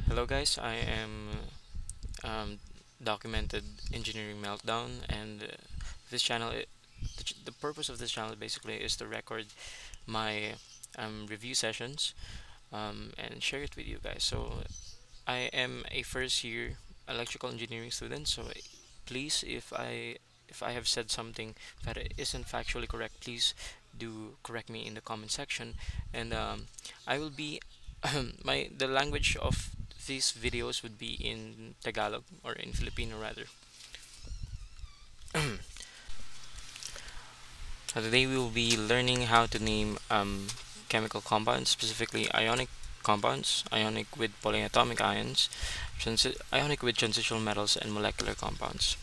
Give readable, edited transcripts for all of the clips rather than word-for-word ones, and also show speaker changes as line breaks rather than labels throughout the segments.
Hello guys, I am um, Documented Engineering Meltdown, and this channel, the purpose of this channel basically is to record my review sessions and share it with you guys. So I am a first year electrical engineering student, so please, if I have said something that isn't factually correct, please do correct me in the comment section, and I will be the language of these videos would be in Tagalog or in Filipino rather. Today we will be learning how to name chemical compounds, specifically ionic compounds, ionic with polyatomic ions, ionic with transitional metals, and molecular compounds.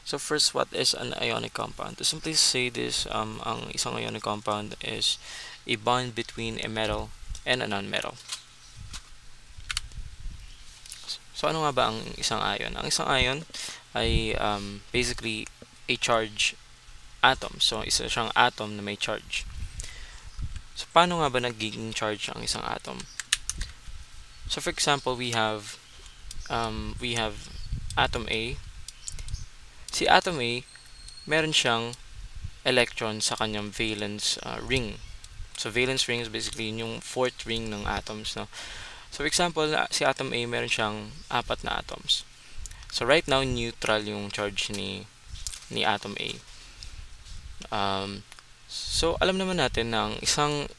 So first, what is an ionic compound? To simply say this, ang isang ionic compound is a bond between a metal and a non-metal. So ano nga ba ang isang ion? Ang isang ion ay basically a charge atom. So isa siyang atom na may charge. So paano nga ba nagiging charge ang isang atom? So for example, we have atom A. Si atom A, meron siyang electron sa kanyang valence ring. So valence ring is basically yung fourth ring ng atoms, no? So for example, si atom A meron siyang apat na atoms. So right now neutral yung charge ni atom A. So alam naman natin na ang isang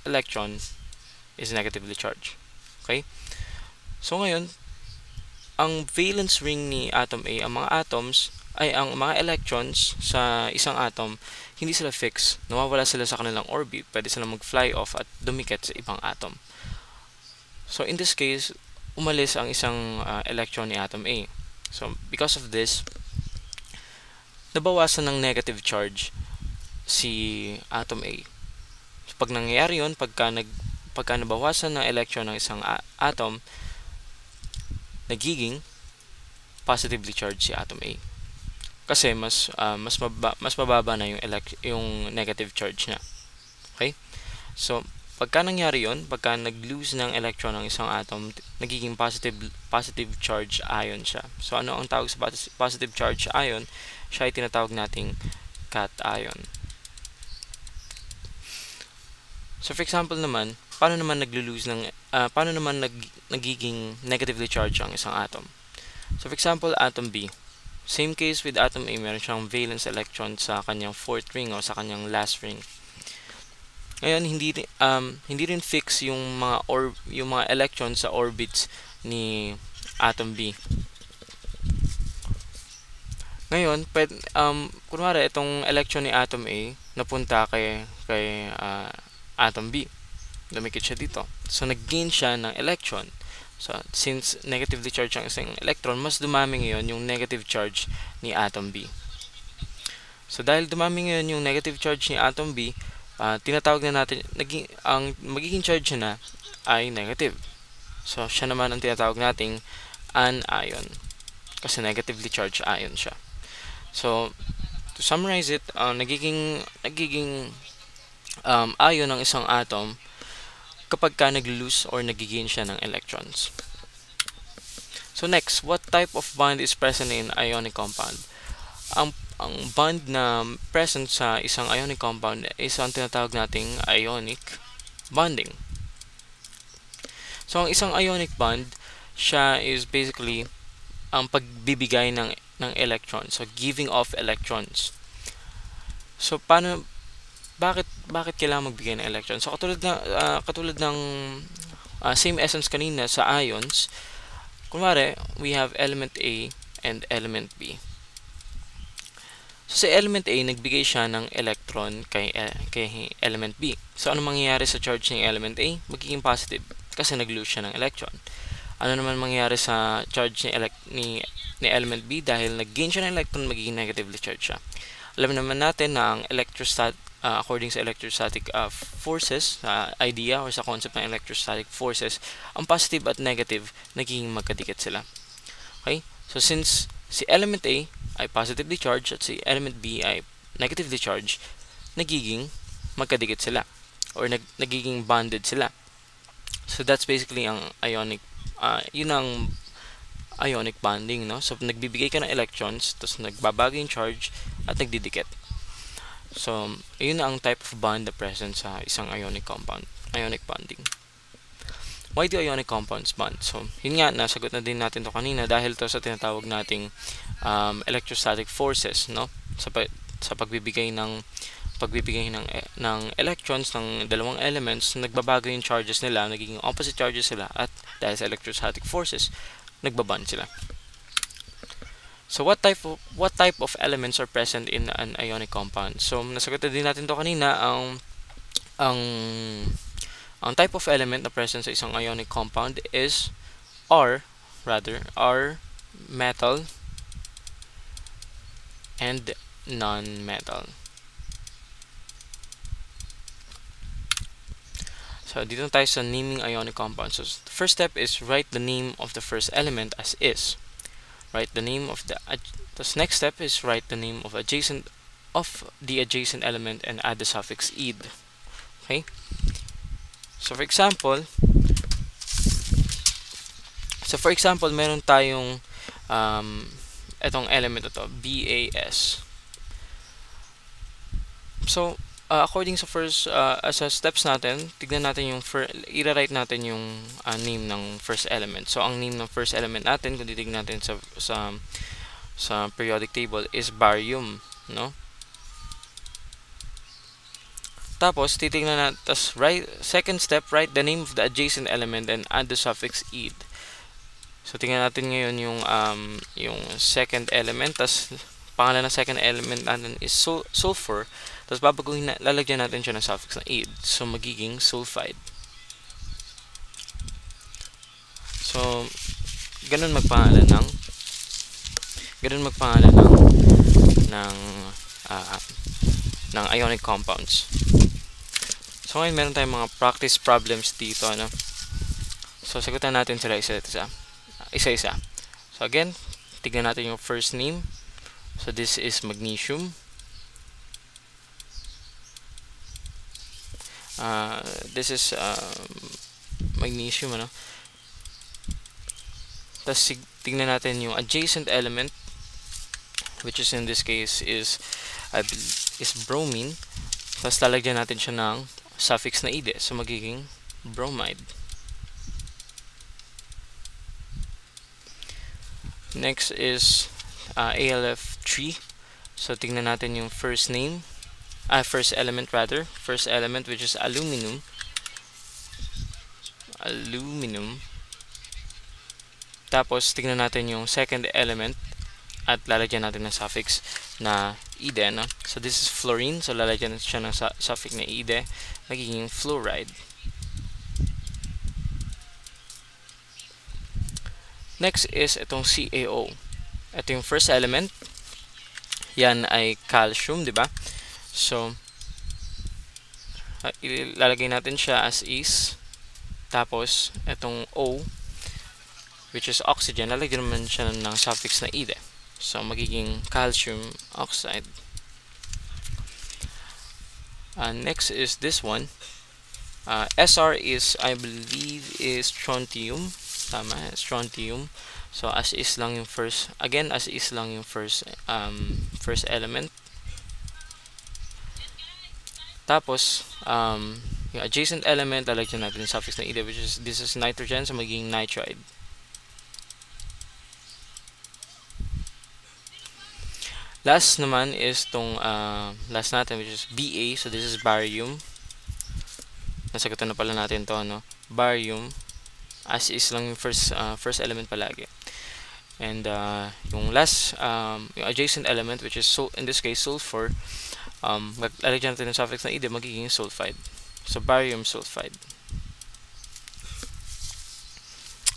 electron is negatively charged. Okay? So ngayon, ang valence ring ni atom A, ang mga atoms ay ang mga electrons sa isang atom, hindi sila fix. Nawawala sila sa kanilang orbit. Pwede silang mag-fly off at dumikit sa ibang atom. So in this case, umalis ang isang electron ni atom A. So because of this, nabawasan ng negative charge si atom A. So pag nangyayari yun, pagka nabawasan ng electron ng isang atom, nagiging positively charged si atom A. Kasi mas mababa na yung negative charge niya. Okay? So pagka nangyari yon, pagka nag-lose ng electron ng isang atom, nagiging positive charge ion siya. So ano ang tawag sa positive charge ion? Siya ay tinatawag nating cation. So for example naman, paano naman nagiging negatively charged ang isang atom? So for example, atom B. Same case with atom A, meron siyang valence electron sa kanyang fourth ring o sa kanyang last ring. Ngayon, hindi rin fix yung mga electrons sa orbits ni atom B. Ngayon, kunwari itong electron ni atom A napunta kay atom B. Lumikit siya dito. So nag-gain siya ng electron. So, since negatively charged ang isang electron, mas dumami ngayon yung negative charge ni atom B. So, dahil dumami ngayon yung negative charge ni atom B, tinatawag na natin, ang magiging charge na ay negative. So, siya naman ang tinatawag nating anion. Kasi negatively charged ion siya. So, to summarize it, nagiging ion ng isang atom kapag nag-lose or nag-gain siya ng electrons. So next, what type of bond is present in ionic compound? Ang bond na present sa isang ionic compound is ang tinatawag nating ionic bonding. So ang isang ionic bond, siya is basically ang pagbibigay ng electrons, so giving off electrons. So bakit kailangan magbigay ng electron? So katulad ng same essence kanina sa ions, kunwari we have element A and element B. So sa element A, nagbigay siya ng electron kay element B. So ano mangyayari sa charge ng element A? Magiging positive kasi nag-lose siya ng electron. Ano naman mangyayari sa charge ni element B? Dahil nag-gain siya ng electron, magiging negatively charged siya. Alam naman natin na ang according sa electrostatic forces, idea or sa concept ng electrostatic forces, ang positive at negative nagiging magkadikit sila. Okay? So since si element A ay positively charged at si element B ay negatively charged, nagiging magkadikit sila or nagiging bonded sila. So that's basically ang ionic Yun ang ionic bonding, no? So, nagbibigay ka ng electrons, tapos nagbabago yung charge, at nagdidikit. So, yun ang type of bond na present sa isang ionic compound, ionic bonding. Why do ionic compounds bond? So, yun nga, nasagot na din natin to kanina dahil to sa tinatawag nating electrostatic forces, no? Sa pagbibigay ng electrons ng dalawang elements, nagbabago yung charges nila, nagiging opposite charges sila, at dahil sa electrostatic forces, nagbabond sila. So what type of elements are present in an ionic compound? So nasagot na din natin to kanina, ang type of element na present sa isang ionic compound is are metal and non-metal. So dito tayo sa naming ionic compounds. So the first step is write the name of the first element as is. Write the name of the next step is write the name of the adjacent element and add the suffix "ed." Okay? So for example, meron tayong etong element ito, BAS. So according sa first sa steps natin, tignan natin yung i-write natin yung name ng first element. So ang name ng first element natin, kung titignan natin sa periodic table, is barium, no? Tapos titignan natin, second step, write the name of the adjacent element and add the suffix "ed." So tingnan natin ngayon yung second element, tas pangalan ng second element natin is sulfur. Tapos lalagyan natin siya ng suffix na "ed." So magiging sulfide. So ganun magpangalan ng ionic compounds. So ngayon meron tayong mga practice problems dito, ano? So sagutan natin sila isa-isa. So again, tignan natin yung first name. So this is magnesium. This is magnesium, ano? Tapos tignan natin yung adjacent element, which is in this case is bromine. Tapos lalagyan natin siya ng suffix na "ed", so magiging bromide. Next is AlF3. So tignan natin yung first element, which is aluminum. Tapos tignan natin yung second element at lalagyan natin ng suffix na "ed", no? So this is fluorine, so lalagyan siya ng suffix na "ed", magiging fluoride. Next is itong CaO. Ito yung first element. Yan ay calcium, di ba? So ilalagay natin siya as is. Tapos itong O, which is oxygen, lalagyan naman siya ng suffix na "ed". So magiging calcium oxide. Next is this one. Sr is, I believe, is strontium. Tama, strontium. So as is lang yung first element. Tapos yung adjacent element, lalagyan natin yung suffix na "ed", which is this is nitrogen, so magiging nitride. Last naman is tong last natin, which is Ba. So this is barium. Nasagutan na pala natin to, no? Barium, as is lang yung first element palagi. And yung last yung adjacent element, which is in this case sulfur, lalagyan natin ng suffix na "ed", magiging sulfide. So barium sulfide.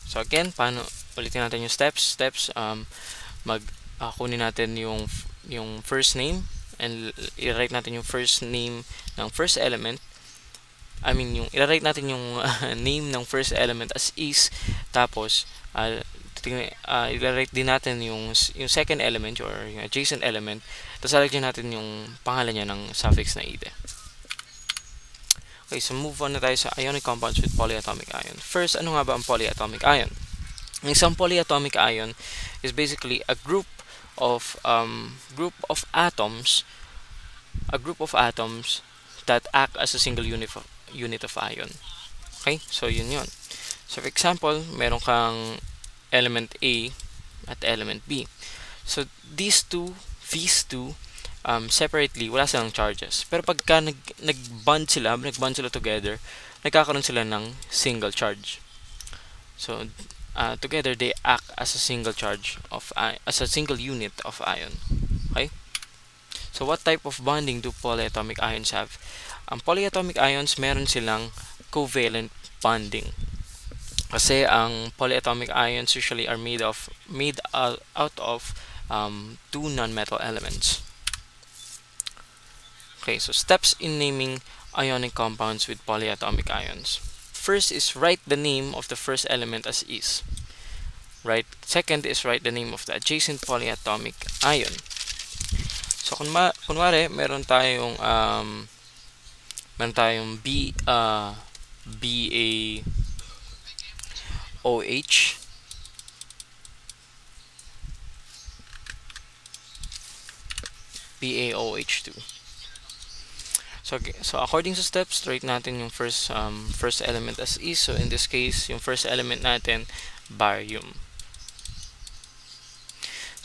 So again, ulitin natin yung steps. Kunin natin yung first name and i-write natin yung first name ng first element. I-write natin yung name ng first element as is. Tapos i-write din natin yung second element or yung adjacent element. Tapos lalagyan natin yung pangalan niya ng suffix na "ed". Okay, so move on na tayo sa ionic compounds with polyatomic ion. First, ano nga ba ang polyatomic ion? Ang isang polyatomic ion is basically a group of atoms, that act as a single unit of ion. Okay? So yun. So for example, meron kang element A at element B. So these two separately, wala silang charges. Pero pagka nag-bond sila together, nagkakaroon sila ng single charge. So together they act as a single as a single unit of ion. Okay? So what type of bonding do polyatomic ions have? Ang polyatomic ions, meron silang covalent bonding. Kasi ang polyatomic ions usually are made out of two nonmetal elements. Okay, so steps in naming ionic compounds with polyatomic ions. First is write the name of the first element as is. Right. Second is write the name of the adjacent polyatomic ion. So kunwari meron tayong BaOH, BaOH2. So according sa steps, write natin yung first element as is. So in this case, yung first element natin, barium.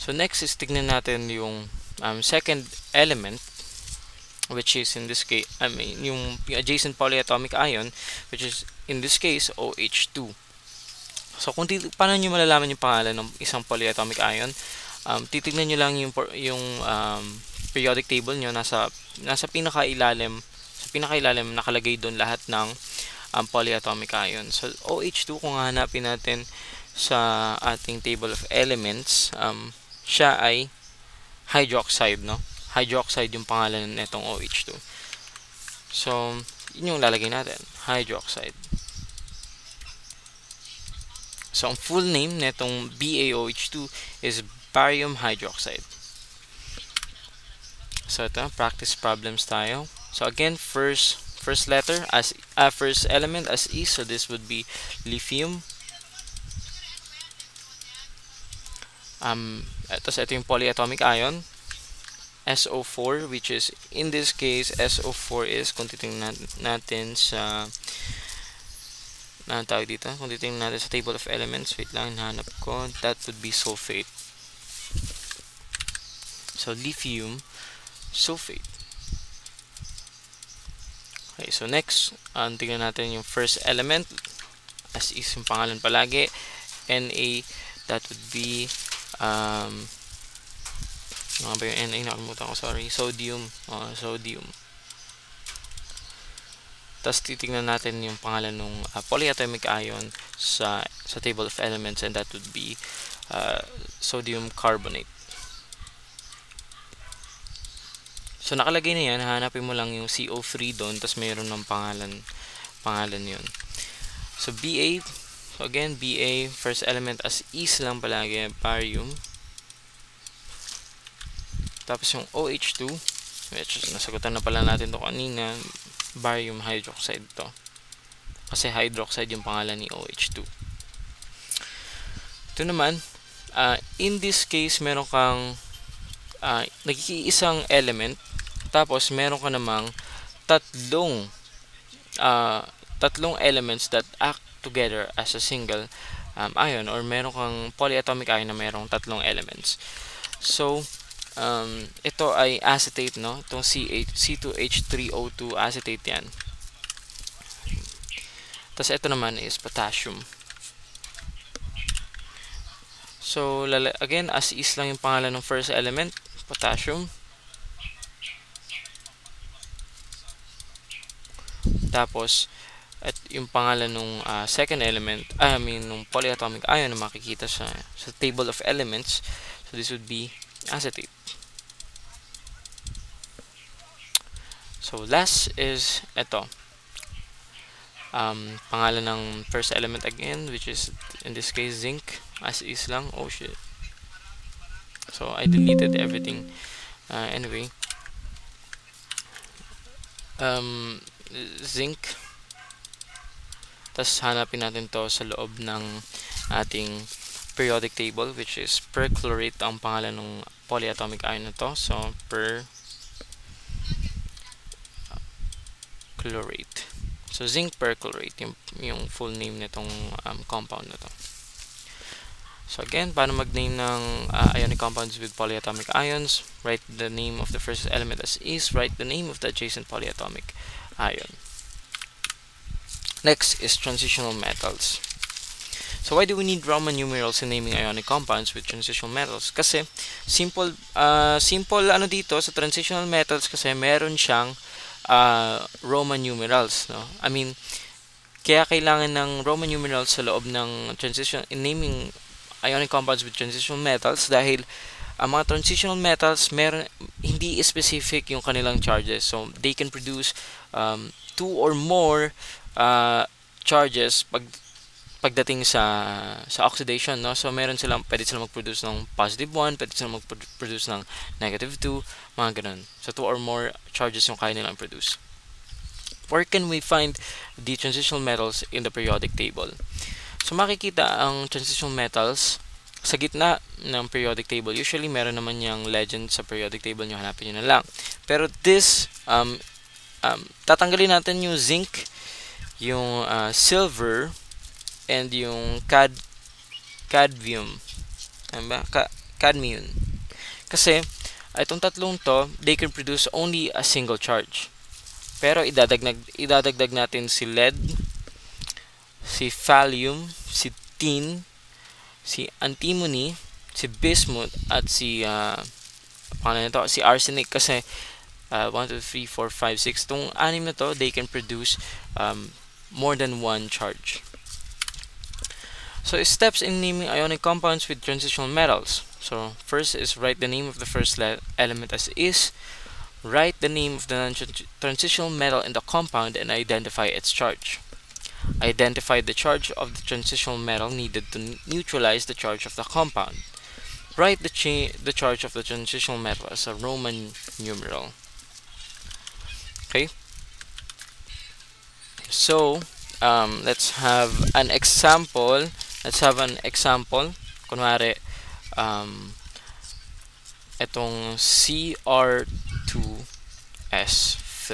So next is tignan natin yung second element, which is in this case, yung adjacent polyatomic ion, which is in this case OH2. So paano nyo malalaman yung pangalan ng isang polyatomic ion? Titignan nyo lang yung periodic table nyo, nasa pinakailalim nakalagay doon lahat ng polyatomic ion. So OH2, kung hahanapin natin sa ating table of elements, siya ay hydroxide, no? Hydroxide yung pangalan nitong OH2. So yun yung lalagay natin, hydroxide. So ang full name nitong BaOH2 is barium hydroxide. So ito, practice problems tayo. So again, first letter as first element as E, so this would be lithium. Ito yung polyatomic ion, SO4, which is in this case SO4 is, kung titingnan natin sa kung titingnan natin sa table of elements, wait lang, hanap ko, that would be sulfate. So lithium sulfate. Okay, so next, tingnan natin yung first element as is yung pangalan palagi, Na, that would be ano ba yung Na, nakalimutan ko, sorry, sodium. Sodium. Tapos titignan natin yung pangalan ng polyatomic ion sa table of elements, and that would be sodium carbonate. So nakalagay na yan, hahanapin mo lang yung CO3 doon, tapos mayroon ng pangalan yun. So Ba, so again, Ba, first element as is lang palagi, barium. Tapos yung OH2, which is nasagutan na pala natin to kanina, barium hydroxide to. Kasi hydroxide yung pangalan ni OH2. Ito naman, in this case, meron kang nag-iisang element, tapos meron ka namang tatlong elements that act together as a single ion, or meron kang polyatomic ion na merong tatlong elements. So ito ay acetate, no? Itong C2H3O2 acetate yan. Tapos ito naman is potassium. So again, as is lang yung pangalan ng first element, potassium. Tapos at yung pangalan ng second element, nung polyatomic ion na makikita sa table of elements, so this would be acetate. So last is ito, pangalan ng first element again, which is in this case zinc, as is lang. Oh shit, so I deleted everything. Anyway, zinc, Tapos hanapin natin to sa loob ng ating periodic table, which is perchlorate ang pangalan ng polyatomic ion na to. So perchlorate. So zinc perchlorate yung full name nitong compound na to. So again, paano mag-name ng ionic compounds with polyatomic ions? Write the name of the first element as is. Write the name of the adjacent polyatomic ion. Next is transitional metals. So why do we need Roman numerals in naming ionic compounds with transitional metals? Kasi simple ano dito sa transitional metals, kasi meron siyang Roman numerals, no? I mean, kaya kailangan ng Roman numerals sa loob ng transition in naming ionic compounds with transitional metals, dahil ang mga transitional metals meron hindi specific yung kanilang charges, so they can produce 2 or more charges pagdating sa oxidation, no? So meron pwede silang mag-produce ng positive 1, pwede silang mag-produce ng negative 2, mga ganun. So 2 or more charges yung kaya nilang produce. Where can we find the transitional metals in the periodic table? So makikita ang transitional metals sa gitna ng periodic table. Usually meron naman yung legend sa periodic table nyo, hanapin nyo na lang. Pero this tatanggalin natin yung zinc, yung silver, and yung cadmium. Cadmium. Kasi itong tatlong to, they can produce only a single charge. Pero idadagdag natin si lead, si thallium, si tin, si antimony, si bismuth, at si si arsenic. Kasi 1, 2, 3, 4, 5, 6, itong anim na to, they can produce more than one charge. So steps in naming ionic compounds with transitional metals. So first is write the name of the first element as is. Write the name of the transitional metal in the compound and identify its charge. Identify the charge of the transitional metal needed to neutralize the charge of the compound. Write the charge of the transitional metal as a Roman numeral. Okay. So let's have an example. Kunwari, itong Cr2s3.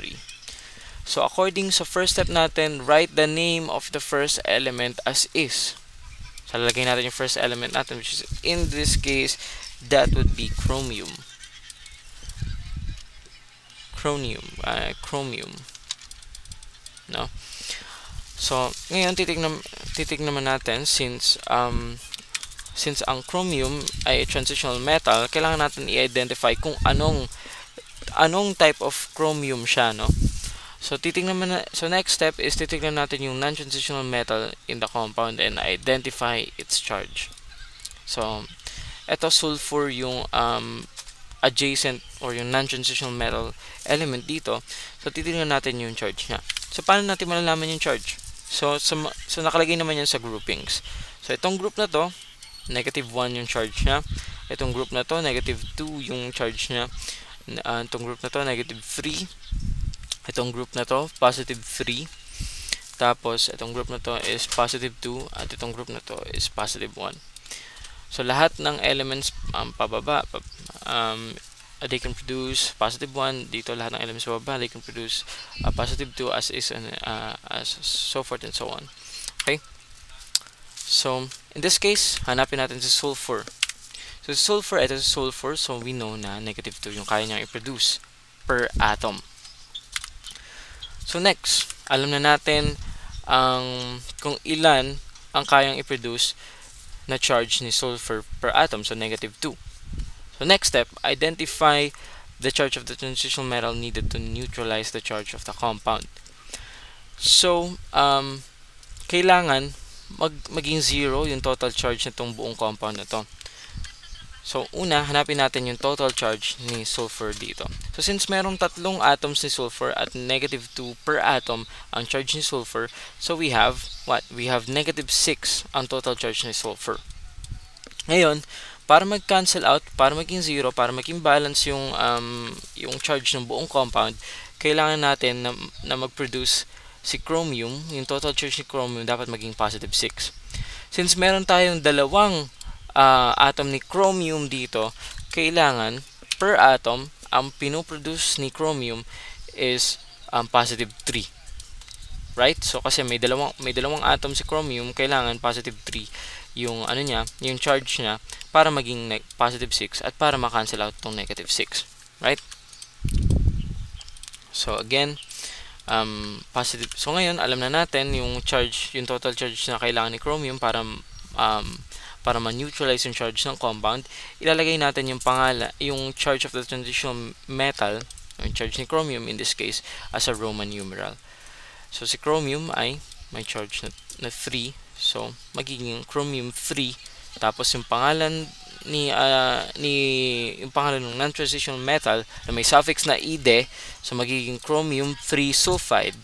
So according sa first step natin, write the name of the first element as is. So lalagay natin yung first element natin, which is in this case that would be chromium. Chromium. No. So ngayon titignan natin, since ang chromium ay transitional metal, kailangan natin i-identify kung anong type of chromium siya, no? So next step is titignan natin yung non-transitional metal in the compound and identify its charge. So ito sulfur yung adjacent or yung non-transitional metal element dito. So titignan natin yung charge niya. So paano natin malalaman yung charge? So nakalagay naman yan sa groupings. So itong group na to, negative 1 yung charge niya. Itong group na to, negative 2 yung charge niya. Itong group na to, negative 3. Itong group na to, positive 3. Tapos itong group na to is positive 2. At itong group na to is positive 1. So lahat ng elements pababa, they can produce positive 1. Dito lahat ng elements pababa, they can produce positive 2 as is, and as so forth and so on. Okay? So in this case, hanapin natin si sulfur. So sulfur, ito si sulfur, so we know na negative 2 yung kaya niyang i-produce per atom. So next, alam na natin kung ilan ang kayang i-produce na charge ni sulfur per atom, so negative 2. So next step, identify the charge of the transitional metal needed to neutralize the charge of the compound. So kailangan maging 0 yung total charge nitong buong compound na to. So una, hanapin natin yung total charge ni sulfur dito. So since merong tatlong atoms ni sulfur at negative 2 per atom ang charge ni sulfur, so we have what? We have negative 6 ang total charge ni sulfur. Ngayon, para mag-cancel out, para maging 0, para maging balance yung charge ng buong compound, kailangan natin na mag-produce si chromium, yung total charge ni chromium dapat maging positive 6. Since meron tayong dalawang atom ni chromium dito, kailangan per atom, ang pinoproduce ni chromium is positive 3. Right? So kasi may dalawang atom si chromium, kailangan positive 3 yung ano niya, yung charge niya para maging positive 6 at para ma-cancel out tong negative 6. Right? So again, positive. So ngayon, alam na natin yung charge, yung total charge na kailangan ni chromium para ma-neutralize yung charge ng compound. Ilalagay natin yung charge of the transitional metal, yung charge ni chromium in this case, as a Roman numeral. So si chromium ay may charge na 3. So magiging chromium 3. Tapos yung pangalan yung pangalan ng non-transitional metal na may suffix na ide, so magiging chromium 3 sulfide.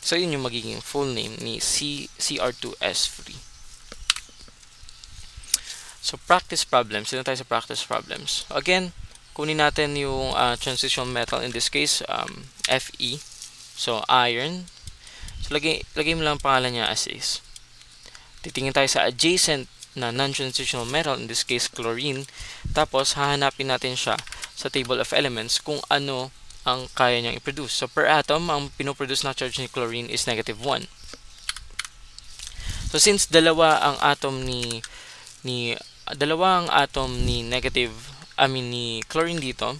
So yun yung magiging full name ni Cr2s3. So practice problems. Sino tayo sa practice problems? Again, kunin natin yung transitional metal, in this case Fe. So iron. So lagay mo lang pangalan niya as is. Titingin tayo sa adjacent na non-transitional metal, in this case chlorine. Tapos hahanapin natin siya sa table of elements kung ano ang kaya niyang i-produce. So per atom, ang pinoproduce na charge ni chlorine is negative 1. So since dalawa ang atom ni chlorine dito,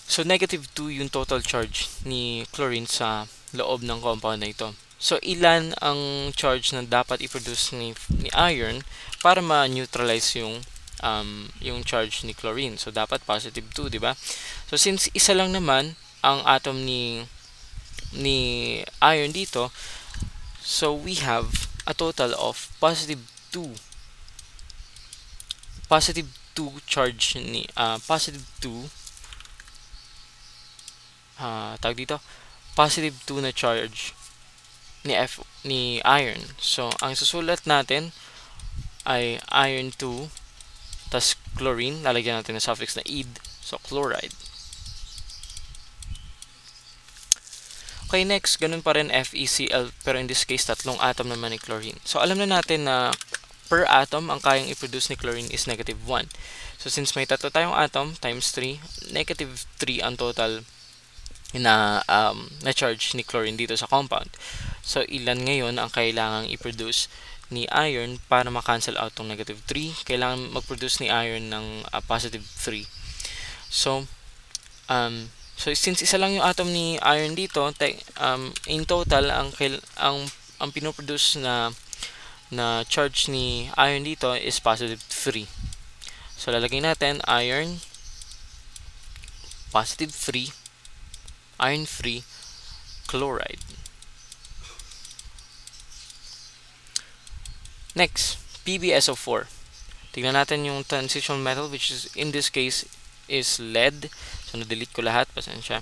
so negative 2 yung total charge ni chlorine sa loob ng compound na ito. So ilan ang charge na dapat i-produce ni iron para ma-neutralize yung charge ni chlorine? So dapat positive 2, di ba? So since isa lang naman ang atom ni iron dito, so we have a total of positive 2 charge ni positive 2 positive 2 na charge ni iron. So ang susulat natin ay iron 2 tas chlorine, lalagyan natin ng suffix na id, so chloride. Okay, next, ganun pa rin FeCl, pero in this case tatlong atom naman ni chlorine. So alam na natin na per atom ang kayang i-produce ni chlorine is negative 1. So since may tatlo tayong atom times 3, negative 3 ang total na charge ni chlorine dito sa compound. So ilan ngayon ang kailangang i-produce ni iron para ma-cancel out tong negative 3? Kailangan mag-produce ni iron ng positive 3. So since isa lang yung atom ni iron dito, in total ang pinoproduce na charge ni iron dito is positive 3. So lalagay natin iron positive 3, iron free, chloride. Next, PbSO4. Tignan natin yung transitional metal, which is in this case is lead. So na-delete ko lahat, pasensya.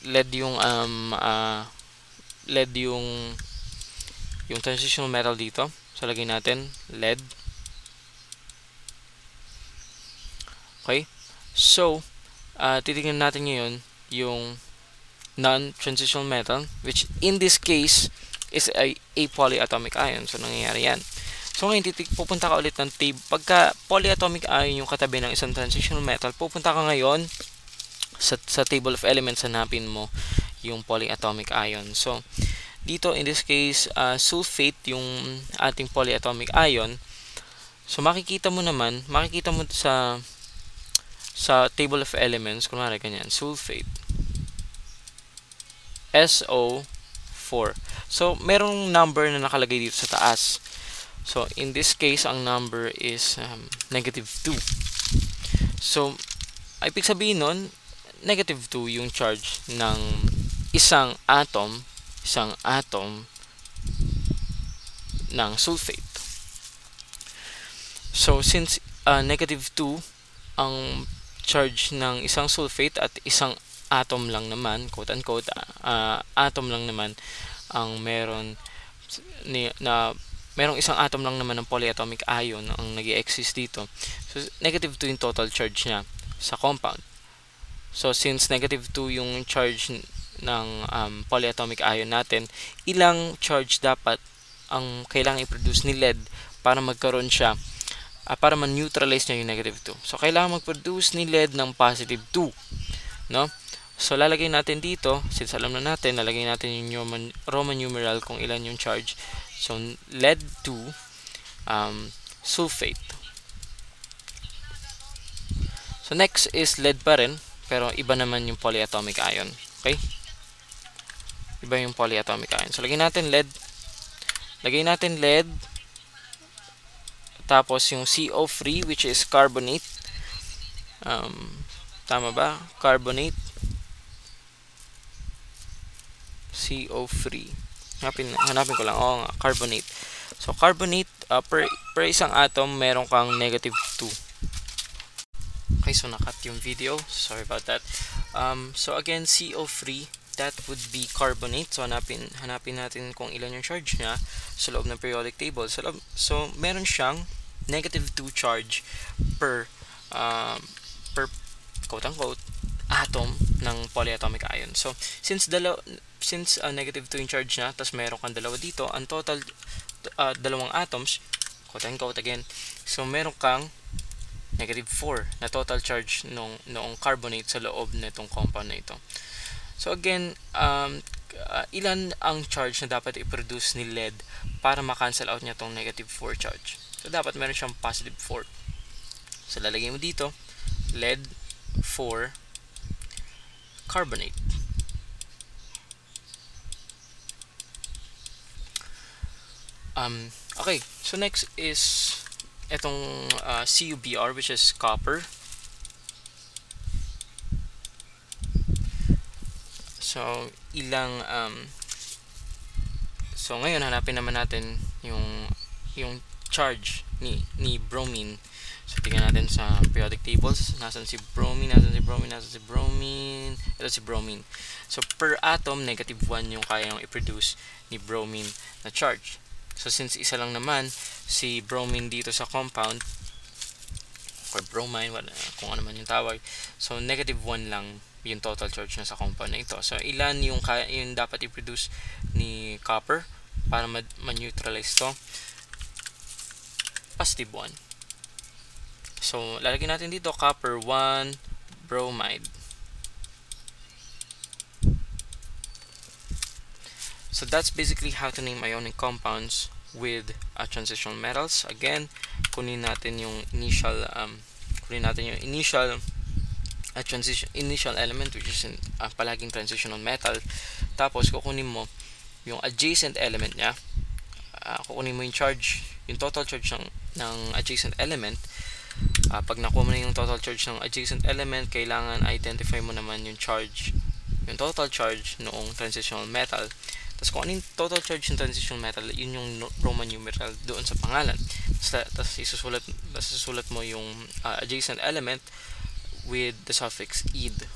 Lead yung transitional metal dito. So lagay natin lead. Okay? So titingnan natin ngayon yung non-transitional metal, which in this case is a polyatomic ion. So nangyayari yan. So ngayon pupunta ka ulit ng table. Pagka polyatomic ion yung katabi ng isang transitional metal, pupunta ka ngayon sa table of elements, hanapin mo yung polyatomic ion. So dito in this case sulfate yung ating polyatomic ion. So makikita mo sa table of elements, kunwari ganyan, sulfate SO4. So merong number na nakalagay dito sa taas. So in this case ang number is negative 2. So ibig sabihin nun, negative 2 yung charge ng isang atom ng sulfate. So since negative 2 ang charge ng isang sulfate at isang atom lang naman, quote unquote, atom lang naman ang merong isang atom lang naman ng polyatomic ion ang nag-exist dito. So negative 2 yung total charge niya sa compound. So since negative 2 yung charge polyatomic ion natin, ilang charge dapat ang kailangan i-produce ni lead para magkaroon siya, para ma-neutralize niya yung negative 2. So, kailangan mag-produce ni lead ng positive 2. No? So, lalagay natin dito, since alam na natin, lalagay natin yung Roman numeral kung ilan yung charge. So, lead 2, sulfate. So, next is lead pa rin, pero iba naman yung polyatomic ion. Okay? Iba yung polyatomic ion. So, lagay natin lead. Lagay natin lead. Tapos, yung CO3, which is carbonate. Tama ba? Carbonate. CO3. Hanapin ko lang. Oo nga, carbonate. So, carbonate, per isang atom, meron kang negative 2. Okay, so nakat yung video. Sorry about that. So, again, CO3, that would be carbonate. So, hanapin natin kung ilan yung charge niya sa loob ng periodic table. So, meron siyang negative 2 charge per quote-unquote atom ng polyatomic ion. So, since negative 2 yung charge niya, tapos meron kang dalawa dito, ang total, dalawang atoms, quote-unquote again, so meron kang negative 4 na total charge noong carbonate sa loob nitong compound na ito. So, again, ilan ang charge na dapat i-produce ni lead para ma-cancel out niya tong negative 4 charge? So, dapat meron siyang positive 4. So, lalagay mo dito, lead 4 carbonate. Okay, so next is itong CuBr, which is copper. So, so ngayon hanapin naman natin yung charge ni bromine. So, tingnan natin sa periodic tables. Nasaan si bromine? Ito si bromine. So, per atom, negative 1 yung kayang i-produce ni bromine na charge. So, since isa lang naman si bromine dito sa compound, or bromine, kung ano man yung tawag. So, negative 1 lang yung total charge na sa compound na ito. So, ilan yung dapat i-produce ni copper para ma-neutralize to? Positive 1. So, lalagyan natin dito copper 1 bromide. So, that's basically how to name ionic compounds with transitional metals. Again, kunin natin yung initial initial element, which is palaging transitional metal. Tapos, kukunin mo yung adjacent element niya. Kukunin mo yung total charge ng adjacent element. Pag nakuha mo na yung total charge ng adjacent element, kailangan identify mo naman yung total charge noong transitional metal. Tapos kung ano yung total charge ng transitional metal, yun yung Roman numeral doon sa pangalan. Tapos isusulat mo yung adjacent element with the suffix "ed",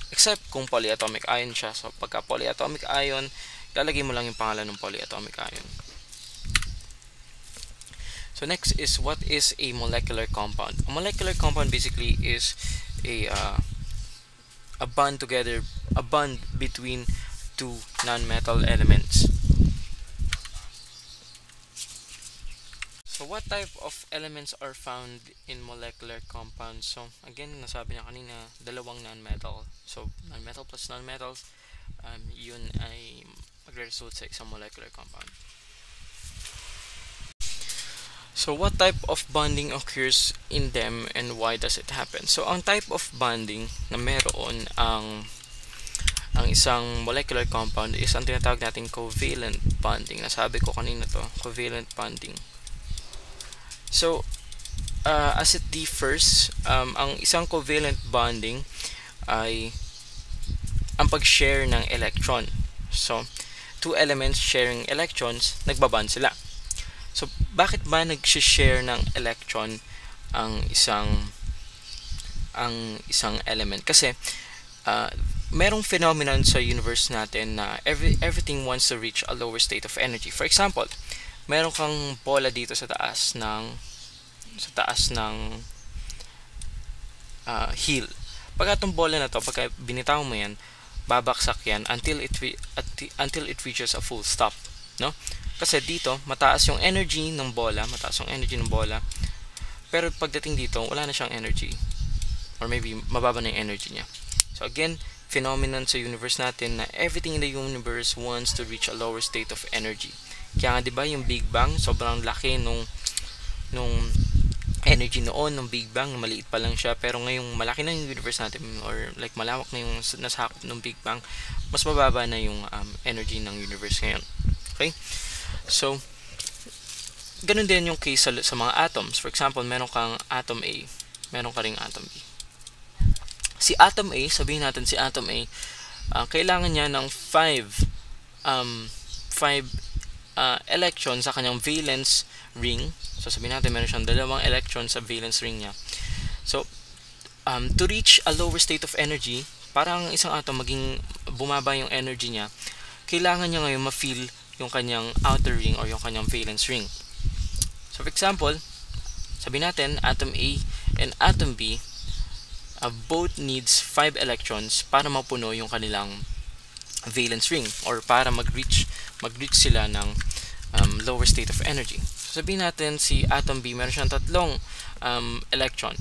except kung polyatomic ion siya. So pagka polyatomic ion, ilalagay mo lang yung pangalan ng polyatomic ion. So next is, what is a molecular compound? A molecular compound basically is a bond between two non-metal elements. So what type of elements are found in molecular compounds? So again, nasabi niya kanina, dalawang non-metal. So non-metal plus non-metals, yun ay magre-result sa isang molecular compound. So, what type of bonding occurs in them and why does it happen? So, ang type of bonding na meron ang isang molecular compound is ang tinatawag natin covalent bonding. Nasabi ko kanina to, covalent bonding. So, as it differs, ang isang covalent bonding ay ang pag-share ng electron. So, two elements sharing electrons, nagbabond sila. So, bakit ba nag-share ng electron ang isang element? Kasi, merong phenomenon sa universe natin na everything wants to reach a lower state of energy. For example, meron kang bola dito sa taas ng hill. Pagka itong bola na to, pagka binitaw mo yan, babaksak yan until it reaches a full stop, no? Kasi dito mataas yung energy ng bola, pero pagdating dito wala na siyang energy, or maybe mababa na yung energy niya. So again, phenomenon sa universe natin na everything in the universe wants to reach a lower state of energy. Kaya nga 'di ba yung Big Bang, sobrang laki nung energy noon ng Big Bang, maliit pa lang siya, pero ngayong malaki na yung universe natin, or like malawak na yung nasakop ng Big Bang, mas mababa na yung energy ng universe ngayon. Okay? So, ganun din yung case sa mga atoms. For example, meron kang atom A, meron ka ring atom B. Si atom A, sabihin natin si atom A, kailangan niya ng 5 electrons sa kanyang valence ring. So sabihin natin meron siyang 2 electrons sa valence ring niya. So to reach a lower state of energy, parang isang atom maging bumaba yung energy niya, kailangan niya ngayon ma-fill yung kanyang outer ring or yung kanyang valence ring. So for example, sabihin natin atom A and atom B both needs 5 electrons para mapuno yung kanilang valence ring, or para mag-reach sila ng lower state of energy. So sabihin natin si atom B meron siyang 3 electron.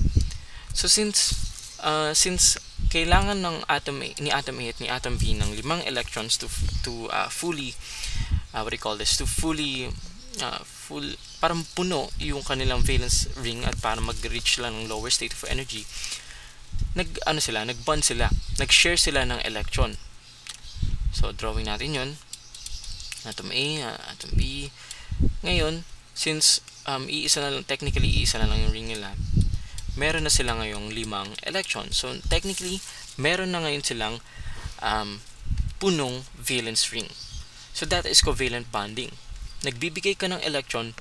So since kailangan ng ni atom A at ni atom B ng 5 electrons to fully para puno yung kanilang valence ring at para mag-reach sila ng lower state of energy, nag-bond sila, nag-share sila ng electron. So drawing natin yun, atom A, atom B. Ngayon, since technically iisa na lang yung ring nila, meron na sila ngayong 5 electrons. So technically, meron na ngayon silang punong valence ring. So that is covalent bonding. Nagbibigay ka ng electron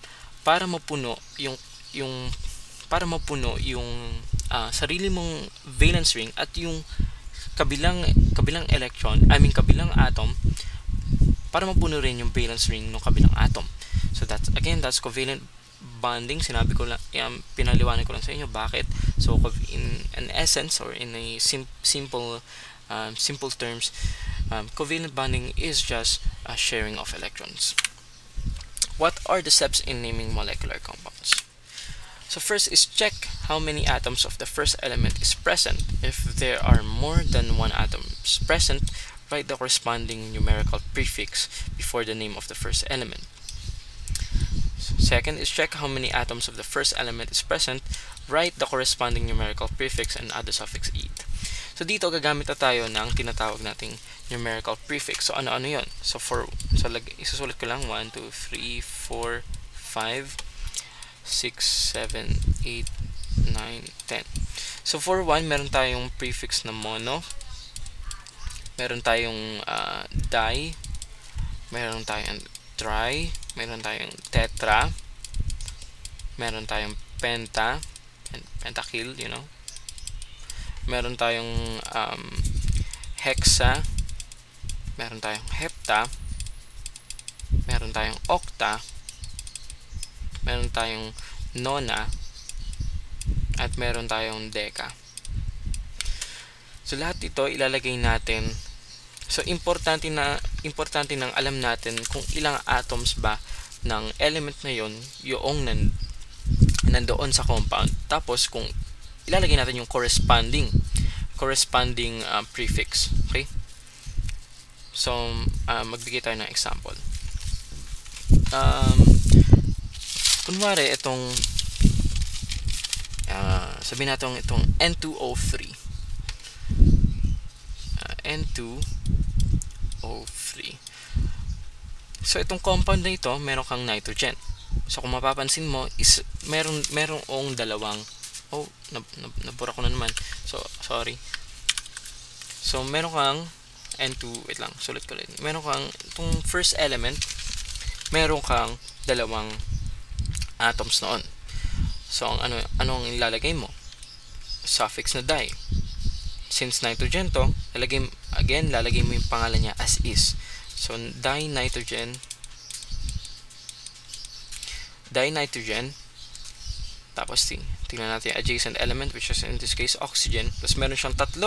para mapuno yung sarili mong valence ring, at yung kabilang kabilang atom para mapuno rin yung valence ring ng kabilang atom. So that's covalent bonding. Sinabi ko lang, pinaliwanag ko lang sa inyo bakit. So in an essence, or in a simple terms, covalent bonding is just a sharing of electrons. What are the steps in naming molecular compounds? So first is check how many atoms of the first element is present. If there are more than 1 atom present, write the corresponding numerical prefix before the name of the first element. Second is check how many atoms of the first element is present, write the corresponding numerical prefix and add the suffix "ed." So dito gagamit na tayo ng tinatawag nating numerical prefix. So ano yun? So isusulat ko lang 1, 2, 3, 4, 5, 6, 7, 8, 9, 10. So for 1, meron tayong prefix na mono, meron tayong di, meron tayong tri, meron tayong tetra, meron tayong penta, pentakill, meron tayong hexa, meron tayong hepta, meron tayong octa, meron tayong nona, at meron tayong deca. So lahat ito ilalagay natin. So importante nang alam natin kung ilang atoms ba ng element na yon yung nandoon sa compound. Tapos kung ilalagay natin yung corresponding prefix. Okay? So magbigay tayo ng example. Kunwari itong sabihin natin itong N2O3. N2O3. So itong compound na ito, meron kang nitrogen. So kung mapapansin mo is merong dalawang nabura ko na naman. So sorry. So meron kang N2, wait lang, sulit ko rin. Meron kang itong first element, meron kang dalawang atoms noon. So anong ilalagay mo? Suffix na di. Since nitrogen to, lalagay mo yung pangalan niya as is. So dinitrogen, tapos tingnan natin yung adjacent element, which is in this case oxygen. Tapos meron siyang 3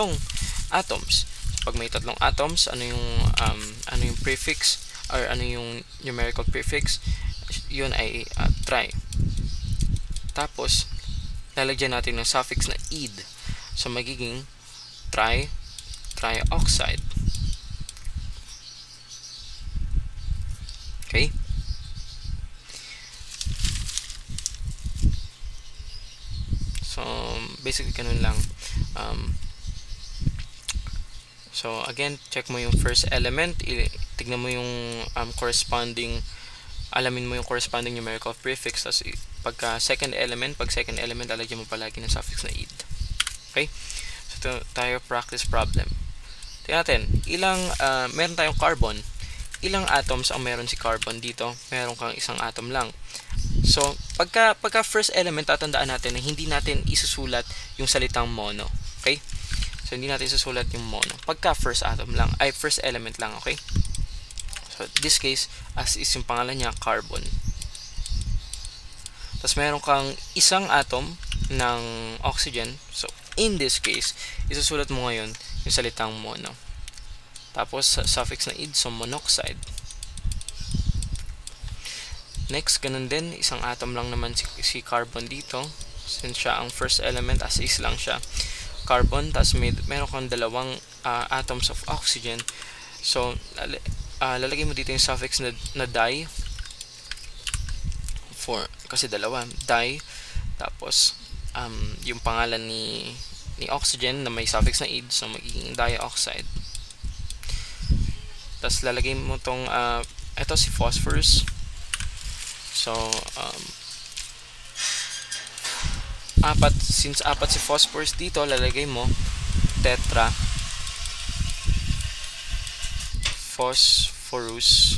atoms. pag may tatlong atoms, ano yung prefix or ano yung numerical prefix, yun ay tri. Tapos lalagyan natin ng suffix na "ed", so magiging trioxide. Okay? So basically ganun lang. So again, check mo yung first element, tignan mo yung corresponding, alamin mo yung corresponding numerical prefix. Tapos pag second element, lalagyan mo palagi ng suffix na "ed". Okay? So ito tayo practice problem. Tingnan natin, meron tayong carbon. Ilang atoms ang meron si carbon dito? Meron kang isang atom lang. So pagka first element, tatandaan natin na hindi natin isusulat yung salitang mono. Okay? So hindi natin isusulat yung mono pagka first element lang. Okay? So this case, as is yung pangalan niya, carbon. Tapos meron kang isang atom ng oxygen. So in this case, isusulat mo ngayon yung salitang mono. Tapos suffix na "ed", so monoxide. Next, ganun din, isang atom lang naman si carbon dito. Since siya ang first element, as is lang siya, carbon. Tapos meron kang dalawang atoms of oxygen. So lalagay mo dito yung suffix na di, kasi dalawa, di. Tapos yung pangalan ni oxygen na may suffix na "ed", so magiging dioxide. Tapos lalagay mo tong ito si phosphorus. So since apat si phosphorus dito, lalagay mo tetra phosphorus.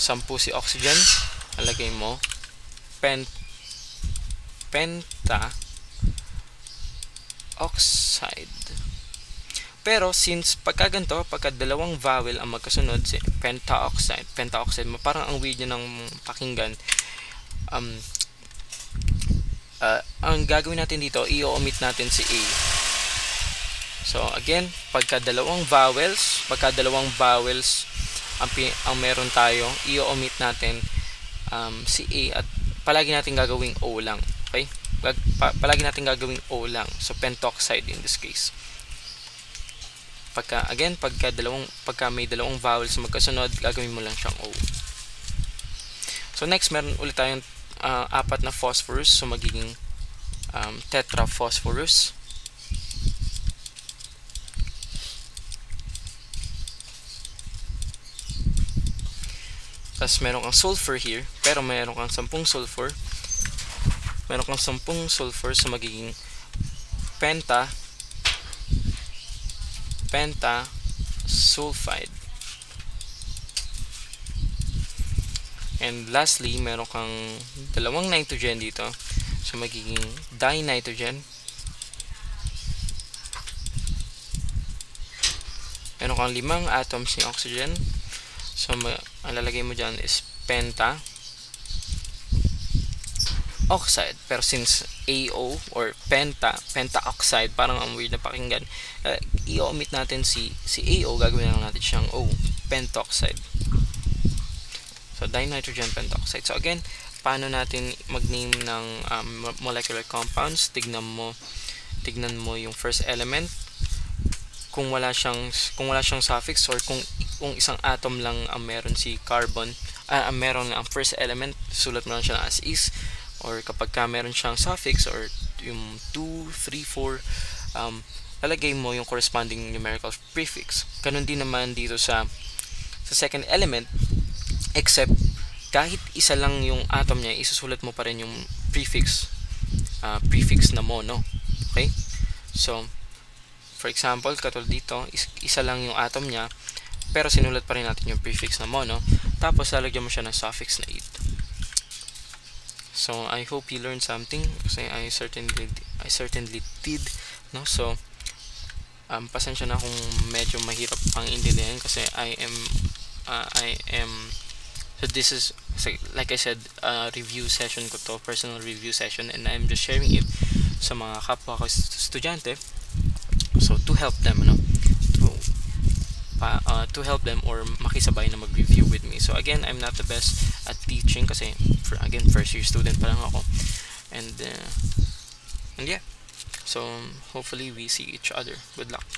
10 si oxygen, lalagay mo penta oxide. Pero since pagka dalawang vowel ang magkasunod, si pentaoxide, parang ang weird niya ng pakinggan. Ang gagawin natin dito, i-omit natin si A. So again, pagka dalawang vowels ang meron tayo, i-omit natin si A at palagi natin gagawing O lang. Okay? Palagi natin gagawing O lang. So pentoxide in this case. Pagka may dalawang vowels magkasunod, gagawin mo lang siyang O. So next, meron ulit tayong apat na phosphorus, so magiging tetraphosphorus. Tapos meron kang sulfur here, pero meron kang 10 sulfur. So magiging pentasulfide. And lastly, meron kang dalawang nitrogen dito, so magiging dinitrogen. Meron kang 5 atoms ni oxygen, so ang lalagay mo dyan is pentaoxide. Pero since AO or pentaoxide, parang ang weird na pakinggan, i-omit natin si AO, gagawin lang natin siyang O, pentoxide. So dinitrogen pentoxide. So again, paano natin mag-name ng molecular compounds? Tignan mo yung first element. Kung wala siyang suffix, or kung isang atom lang ang meron si carbon, meron ang first element, sulat mo lang siya as is. Or kapag meron siyang suffix, or yung 2, 3, 4, lalagay mo yung corresponding numerical prefix. Ganun din naman dito sa second element, except kahit isa lang yung atom niya, isusulat mo pa rin yung prefix na mono. Okay? So for example, katulad dito, isa lang yung atom niya, pero sinulat pa rin natin yung prefix na mono. Tapos lalagyan mo siya ng suffix na "ed". So I hope you learned something, kasi I certainly did, no? So pasensya na kung medyo mahirap pang intindihan, kasi so this is, like I said, review session ko to, personal review session, and I'm just sharing it sa mga kapwa ko estudyante. So to help them, to help them or makisabay na mag-review with me. So again, I'm not the best at teaching kasi again, first year student pa lang ako. And yeah. So hopefully we see each other. Good luck.